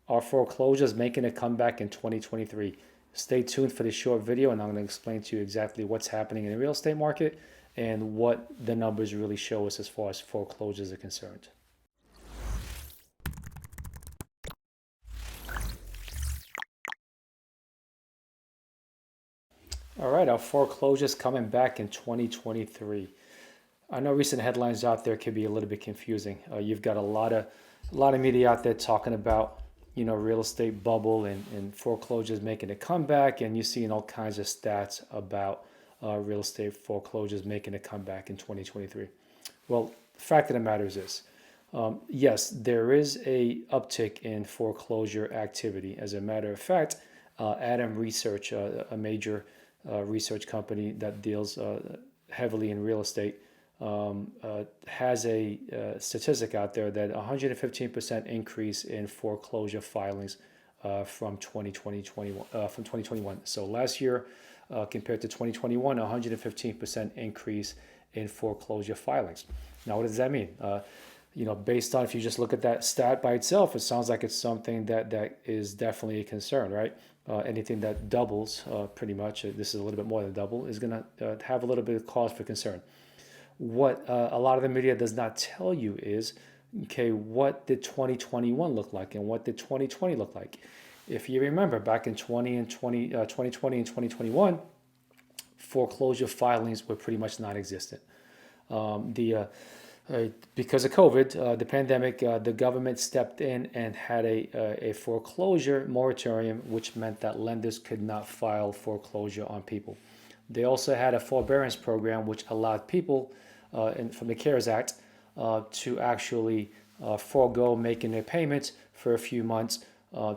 Are foreclosures making a comeback in 2023? Stay tuned for this short video, and I'm going to explain to you exactly what's happening in the real estate market and what the numbers really show us as far as foreclosures are concerned. All right, our foreclosures coming back in 2023. I know recent headlines out there can be a little bit confusing. You've got a lot of media out there talking about, real estate bubble and foreclosures making a comeback, and you're seeing all kinds of stats about real estate foreclosures making a comeback in 2023. Well, the fact of the matter is this. Yes, there is a uptick in foreclosure activity. As a matter of fact, Adam Research, a major research company that deals heavily in real estate, has a statistic out there that 115% increase in foreclosure filings from 2021. So last year compared to 2021, 115% increase in foreclosure filings. Now, what does that mean? Based on, if you just look at that stat by itself, it sounds like it's something that is definitely a concern, right? Anything that doubles, pretty much, this is a little bit more than double, is going to have a little bit of cause for concern. What a lot of the media does not tell you is, okay, what did 2021 look like and what did 2020 look like? If you remember, back in 2020 and 2021, foreclosure filings were pretty much non-existent. Because of COVID, the pandemic, the government stepped in and had a foreclosure moratorium, which meant that lenders could not file foreclosure on people. They also had a forbearance program, which allowed people from the CARES Act to actually forego making their payments for a few months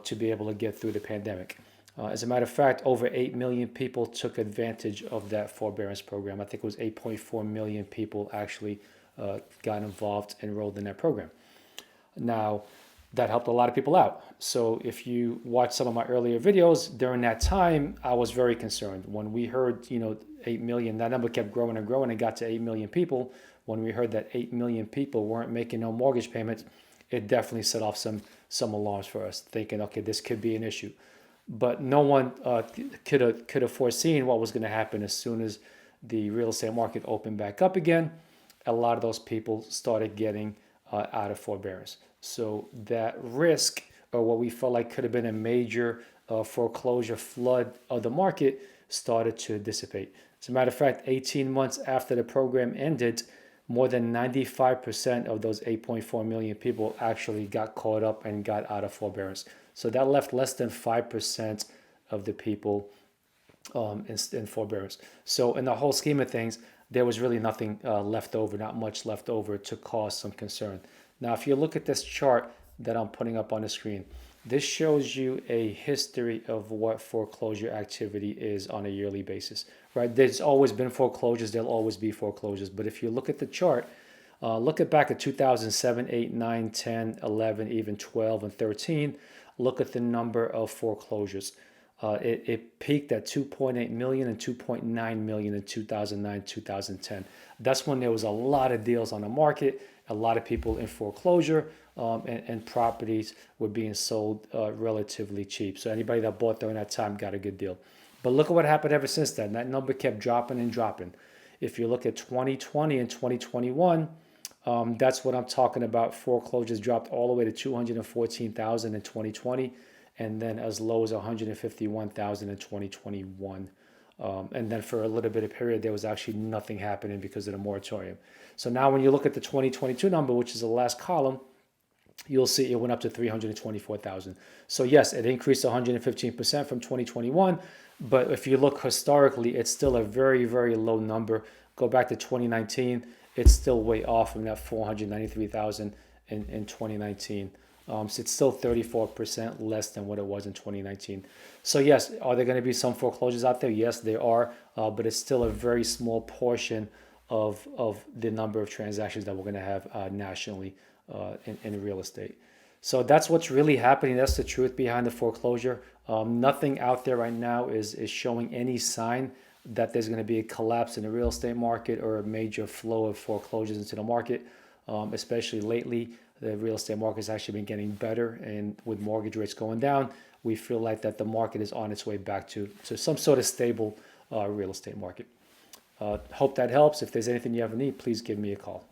to be able to get through the pandemic. As a matter of fact, over 8 million people took advantage of that forbearance program. I think it was 8.4 million people actually got involved, enrolled in that program. Now, that helped a lot of people out. So if you watch some of my earlier videos, during that time, I was very concerned. When we heard, 8 million, that number kept growing and growing and got to 8 million people. When we heard that 8 million people weren't making no mortgage payments, it definitely set off some alarms for us, thinking, okay, this could be an issue. But no one could have foreseen what was going to happen as soon as the real estate market opened back up again. A lot of those people started getting out of forbearance. So that risk, or what we felt like could have been a major foreclosure flood of the market, started to dissipate. As a matter of fact, 18 months after the program ended, more than 95% of those 8.4 million people actually got caught up and got out of forbearance. So that left less than 5% of the people in forbearance. So in the whole scheme of things, there was really nothing left over, not much left over to cause some concern. Now, if you look at this chart that I'm putting up on the screen, this shows you a history of what foreclosure activity is on a yearly basis, right? There's always been foreclosures. There'll always be foreclosures. But if you look at the chart, look at back at 2007, 8, 9, 10, 11, even 12 and 13. Look at the number of foreclosures. It peaked at 2.8 million and 2.9 million in 2009, 2010. That's when there was a lot of deals on the market, a lot of people in foreclosure, and properties were being sold relatively cheap. So anybody that bought during that time got a good deal. But look at what happened ever since then. That number kept dropping and dropping. If you look at 2020 and 2021, that's what I'm talking about. Foreclosures dropped all the way to 214,000 in 2020. And then as low as 151,000 in 2021. And then for a little bit of period, there was actually nothing happening because of the moratorium. So now when you look at the 2022 number, which is the last column, you'll see it went up to 324,000. So yes, it increased 115% from 2021. But if you look historically, it's still a very, very low number. Go back to 2019, it's still way off from that 493,000 in 2019. So it's still 34% less than what it was in 2019. So yes, are there going to be some foreclosures out there? Yes, there are, but it's still a very small portion of the number of transactions that we're going to have nationally in real estate. So that's what's really happening. That's the truth behind the foreclosure. Nothing out there right now is showing any sign that there's going to be a collapse in the real estate market or a major flow of foreclosures into the market, especially lately. The real estate market has actually been getting better, and with mortgage rates going down, we feel like that the market is on its way back to some sort of stable real estate market. Hope that helps. If there's anything you ever need, please give me a call.